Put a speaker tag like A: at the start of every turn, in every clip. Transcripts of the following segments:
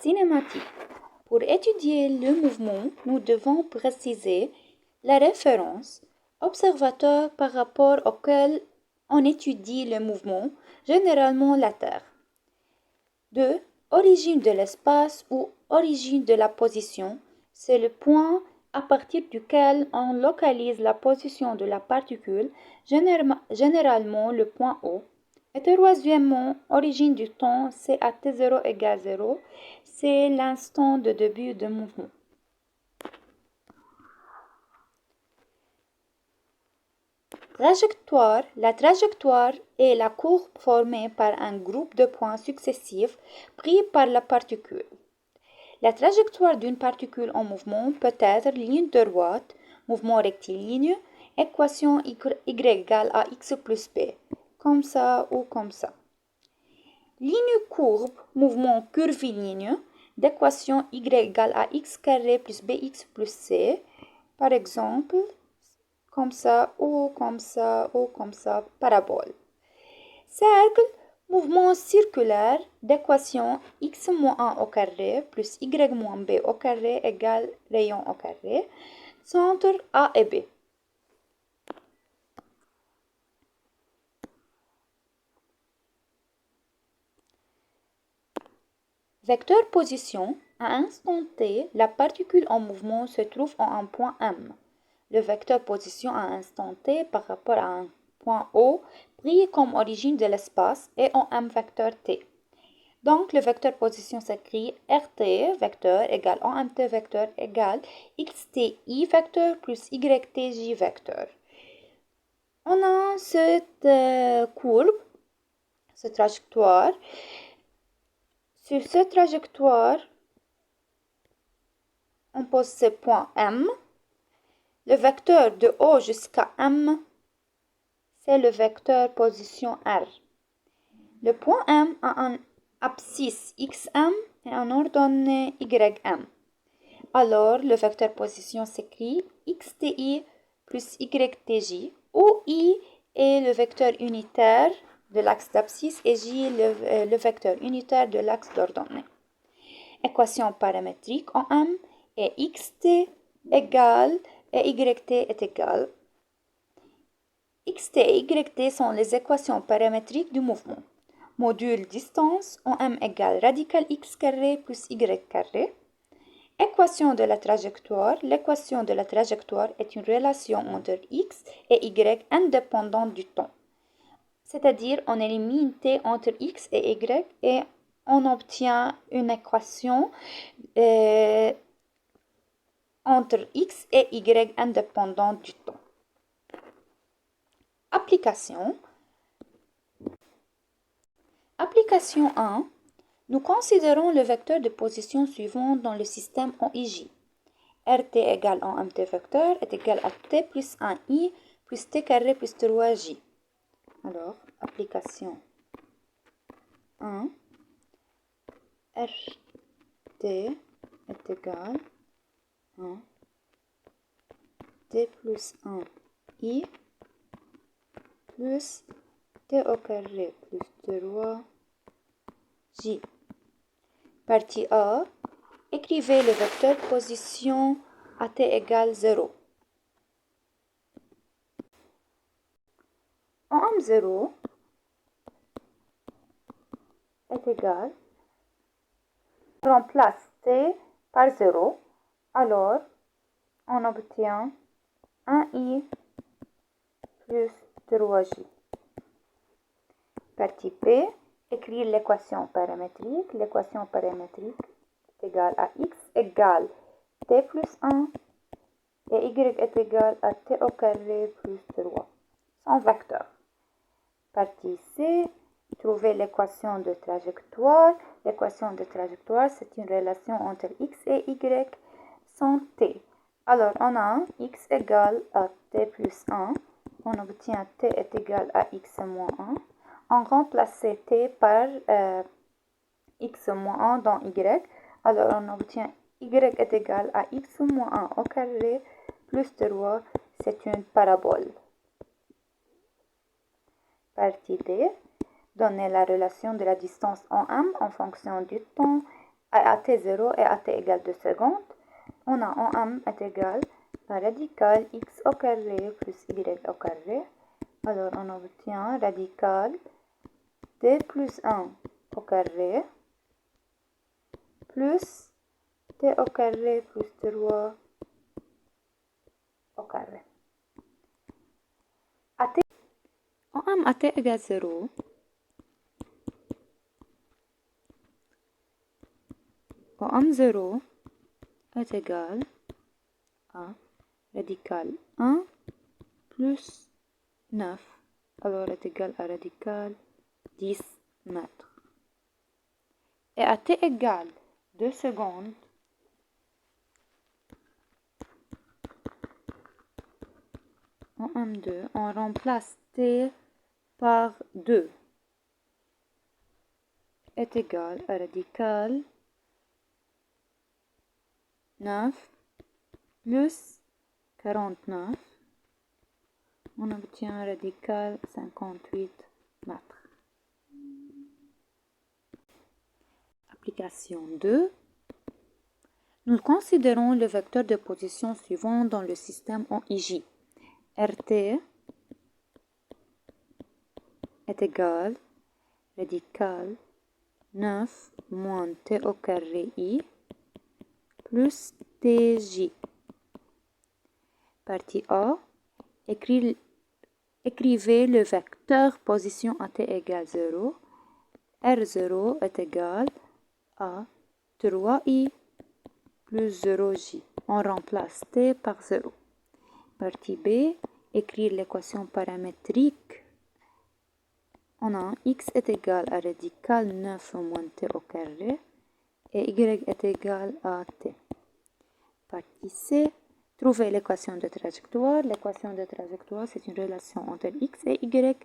A: cinématique. Pour étudier le mouvement, nous devons préciser la référence, observateur par rapport auquel on étudie le mouvement, généralement la Terre. 2. Origine de l'espace ou origine de la position, c'est le point à partir duquel on localise la position de la particule, généralement le point O. Et troisièmement, origine du temps, c'est à t0 égale 0, c'est l'instant de début de mouvement. Trajectoire. La trajectoire est la courbe formée par un groupe de points successifs pris par la particule. La trajectoire d'une particule en mouvement peut être ligne droite, mouvement rectiligne, équation y égale à x plus b, comme ça ou comme ça. Ligne courbe, mouvement curviligne, d'équation y égale à x carré plus bx plus c, par exemple, comme ça ou comme ça ou comme ça, parabole. Cercle, mouvement circulaire d'équation x moins 1 au carré plus y moins b au carré égale rayon au carré, centre A et B. Vecteur position, à instant t, la particule en mouvement se trouve en un point M. Le vecteur position à instant t par rapport à un point O pris comme origine de l'espace est en M vecteur t. Donc, le vecteur position s'écrit RT vecteur égale OMT vecteur égale XTI vecteur plus YTJ vecteur. On a cette courbe, cette trajectoire. Sur cette trajectoire, on pose ce point M. Le vecteur de O jusqu'à M, c'est le vecteur position R. Le point M a un abscisse XM et un ordonnée YM. Alors, le vecteur position s'écrit XTI plus YTJ, où I est le vecteur unitaire de l'axe d'abscisse et J le vecteur unitaire de l'axe d'ordonnée. Équation paramétrique en M est XT égale et YT est égal. XT et YT sont les équations paramétriques du mouvement. Module distance en M égale radical x carré plus y carré. Équation de la trajectoire. L'équation de la trajectoire est une relation entre x et y indépendante du temps. C'est-à-dire, on élimine t entre x et y et on obtient une équation entre x et y indépendante du temps. Application. Application 1. Nous considérons le vecteur de position suivant dans le système en IJ. RT égale en MT vecteur est égal à T plus 1I plus T carré plus 3J. Alors, application 1. RT est égal à T plus 1I plus T au carré plus 3J. Partie A. Écrivez le vecteur position à t égale 0. En M0 est égal, remplace t par 0, alors on obtient 1i plus 3j. Partie B, écrire l'équation paramétrique. L'équation paramétrique est égale à x égale t plus 1 et y est égal à t au carré plus 3, sans vecteur. Partie C, trouver l'équation de trajectoire. L'équation de trajectoire, c'est une relation entre x et y sans t. Alors, on a x égale à t plus 1. On obtient t est égal à x moins 1. On remplace t par x moins 1 dans y. Alors, on obtient y est égal à x moins 1 au carré plus 3. C'est une parabole. Partie D. Donner la relation de la distance en M en fonction du temps à t 0 et à t égale 2 secondes, on a en m est égal à radical x au carré plus y au carré. Alors on obtient radical t plus 1 au carré plus t au carré plus 3 au carré. En m à t égale 0, en m 0 est égal à radical 1 plus 9, alors est égal à radical 10 mètres. Et à t égale 2 secondes, en M2, on remplace t par 2 est égal à radical 9 plus 49. On obtient radical 58 mètres. Application 2. Nous considérons le vecteur de position suivant dans le système en IJ. RT est égal à radical 9 moins t au carré I plus tj. Partie A. Écrivez le vecteur position à t égale 0. R0 est égal à 3i plus 0j. On remplace t par 0. Partie B. Écrire l'équation paramétrique. On a x est égal à radical 9 moins t au carré et y est égal à t. Partie C. Trouver l'équation de trajectoire. L'équation de trajectoire, c'est une relation entre x et y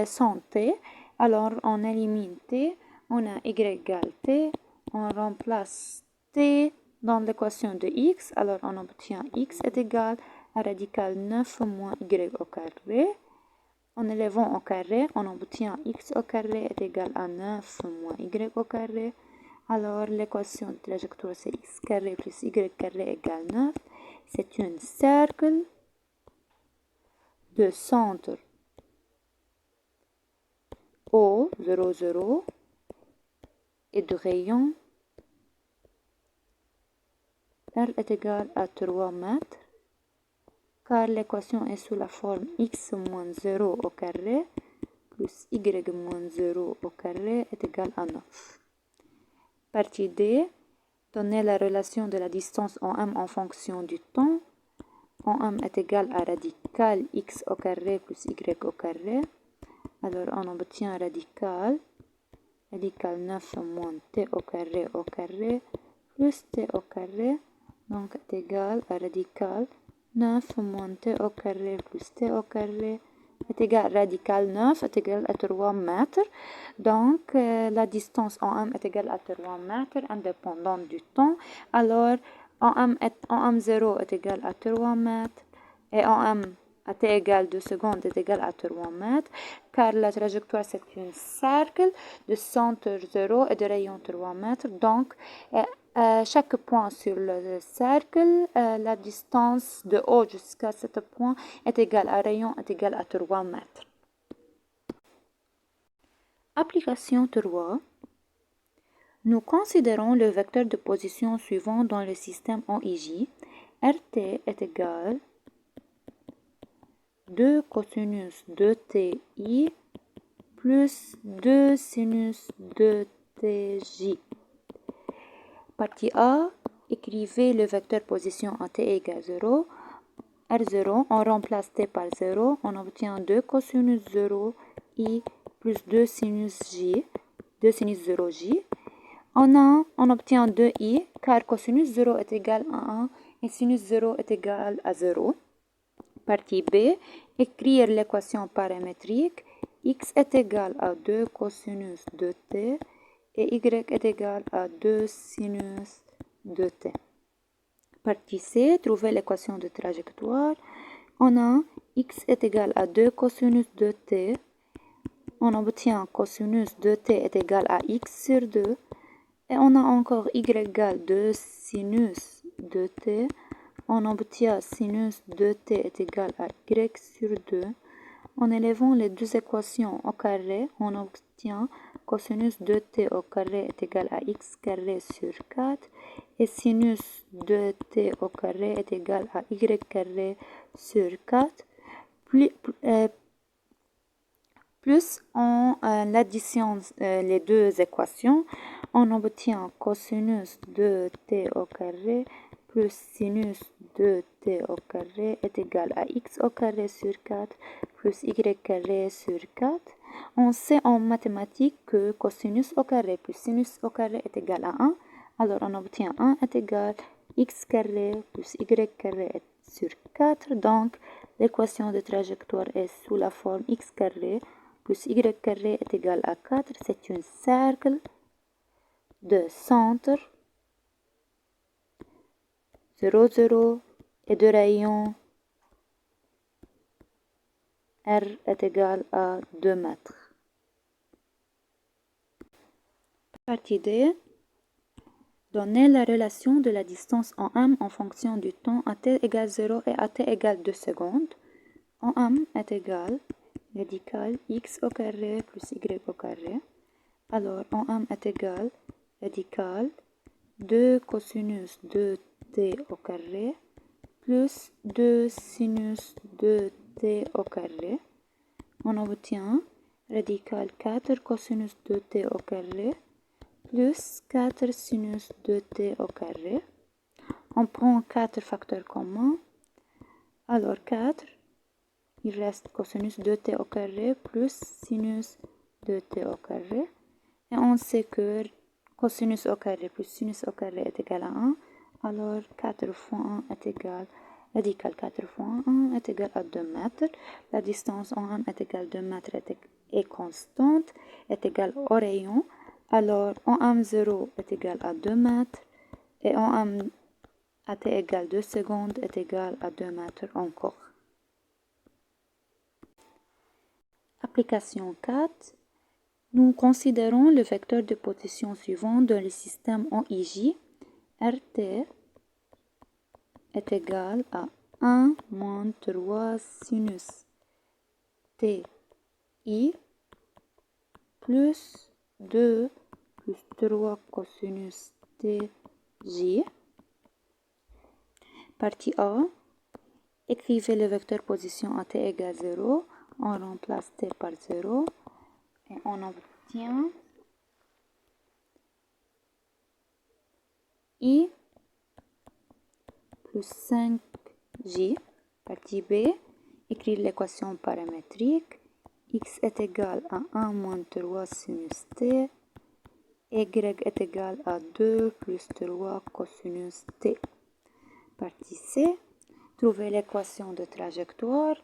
A: sans t. Alors, on élimine t, on a y égale t, on remplace t dans l'équation de x, alors on obtient x est égal à radical 9 moins y au carré. En élevant au carré, on obtient x au carré est égal à 9 moins y au carré. Alors, l'équation de trajectoire, c'est x carré plus y carré égale 9. C'est un cercle de centre O, 0, 0, et de rayon R est égal à 3 mètres, car l'équation est sous la forme x moins 0 au carré plus y moins 0 au carré est égal à 9. Partie D. Donner la relation de la distance en m en fonction du temps. En m est égal à radical x au carré plus y au carré. Alors on obtient radical 9 moins t au carré plus t au carré. Donc est égal à radical 9 moins t au carré plus t au carré est égal à radical 9 est égal à 3 mètres. Donc la distance en m est égale à 3 mètres indépendante du temps. Alors en m0 est égal à 3 mètres et en m à t égale 2 secondes est égal à 3 mètres, car la trajectoire c'est un cercle de centre 0 et de rayon 3 mètres. Donc, chaque point sur le cercle, la distance de haut jusqu'à ce point est égale à rayon est égal à 3 mètres. Application 3. Nous considérons le vecteur de position suivant dans le système OIJ. RT est égal 2 cosinus de TI plus 2 sinus de TJ. Partie A. Écrivez le vecteur position à t égale 0. R0, on remplace t par 0. On obtient 2 cosinus 0 I plus 2 sinus J. 2 sinus 0J. On obtient 2i, car cosinus 0 est égal à 1 et sinus 0 est égal à 0. Partie B. Écrire l'équation paramétrique. X est égal à 2 cosinus de t et y est égal à 2 sinus de t. Partie C. Trouver l'équation de trajectoire. On a x est égal à 2 cosinus de t. On obtient cosinus de t est égal à x sur 2. Et on a encore y égale 2 sinus de t. On obtient sinus de t est égal à y sur 2. En élevant les deux équations au carré, on obtient cosinus de t au carré est égal à x carré sur 4 et sinus de t au carré est égal à y carré sur 4. Plus on additionne les deux équations, on obtient cosinus de t au carré plus sinus de t au carré est égal à x au carré sur 4 plus y carré sur 4. On sait en mathématiques que cosinus au carré plus sinus au carré est égal à 1. Alors on obtient 1 est égal à x carré plus y carré sur 4. Donc l'équation de trajectoire est sous la forme x carré plus y carré est égal à 4. C'est un cercle de centre 0, 0 et de rayon R est égal à 2 mètres. Partie D. Donner la relation de la distance en m en fonction du temps à t égale 0 et à t égale 2 secondes. En m est égal radical x au carré plus y au carré. Alors, en m est égal radical 2 cosinus de t au carré plus 2 sinus de t au carré. On obtient radical 4 cosinus de t au carré plus 4 sinus de t au carré. On prend 4 facteurs communs. Alors 4, il reste cosinus de t au carré plus sinus de t au carré. Et on sait que cosinus au carré plus sinus au carré est égal à 1. Alors 4 fois 1 est égal, radical 4 fois 1 est égal à 2 mètres. La distance en m est égale à 2 mètres est constante, est égale au rayon. Alors en m0 est égal à 2 mètres et en m à t égale 2 secondes est égal à 2 mètres encore. Application 4. Nous considérons le vecteur de position suivant dans le système OIJ. RT est égal à 1 moins 3 sinus TI plus 2 plus 3 cosinus TJ. Partie A. Écrivez le vecteur position à t égale 0. On remplace t par 0 et on obtient I plus 5J. Partie B. Écrire l'équation paramétrique. X est égal à 1 moins 3 sinus t. Y est égal à 2 plus 3 cosinus t. Partie C. Trouver l'équation de trajectoire.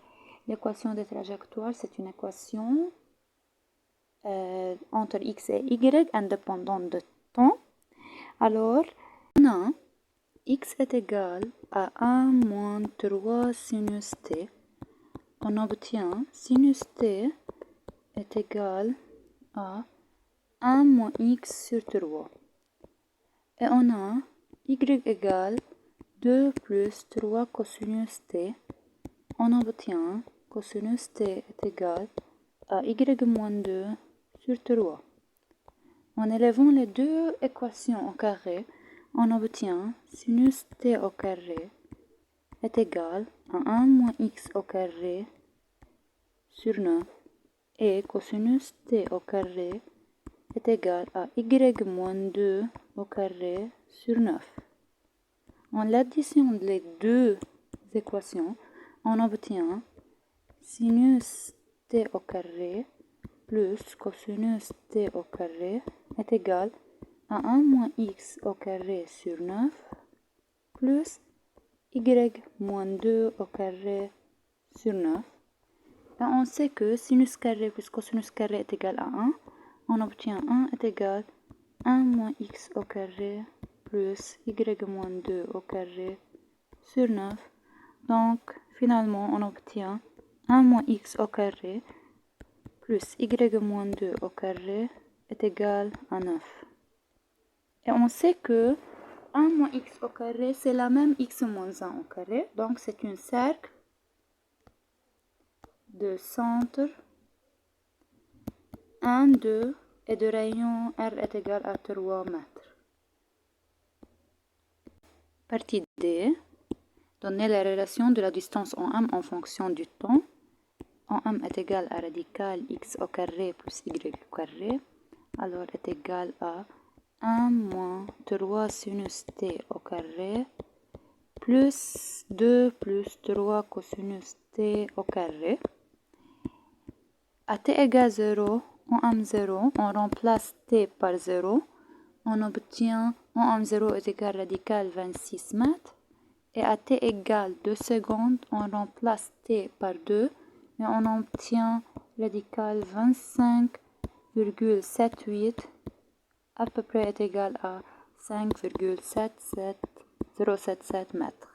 A: L'équation de trajectoire, c'est une équation entre x et y indépendante de temps. Alors, on a x est égal à 1 moins 3 sinus t. On obtient sinus t est égal à 1 moins x sur 3. Et on a y égale 2 plus 3 cosinus t. On obtient cosinus t est égal à y moins 2 sur 3. En élevant les deux équations au carré, on obtient sinus t au carré est égal à 1 moins x au carré sur 9 et cosinus t au carré est égal à y moins 2 au carré sur 9. En l'addition des deux équations, on obtient sinus t au carré plus cosinus t au carré est égal à 1 moins x au carré sur 9 plus y moins 2 au carré sur 9. Et on sait que sinus carré plus cosinus carré est égal à 1. On obtient 1 est égal à 1 moins x au carré plus y moins 2 au carré sur 9. Donc, finalement, on obtient 1 moins x au carré plus y moins 2 au carré est égal à 9. Et on sait que 1 moins x au carré, c'est la même x moins 1 au carré. Donc, c'est un cercle de centre 1, 2 et de rayon R est égal à 3 mètres. Partie D. Donner la relation de la distance en m en fonction du temps. En m est égal à radical x au carré plus y au carré. Alors est égal à 1 moins 3 sinus t au carré plus 2 plus 3 cosinus t au carré. À t égale 0, en m0, on remplace t par 0. On obtient en m0 est égal à radical 26 mètres. Et à t égale 2 secondes, on remplace t par 2 et on obtient radical 25,78 à peu près est égal à 5,077 mètres.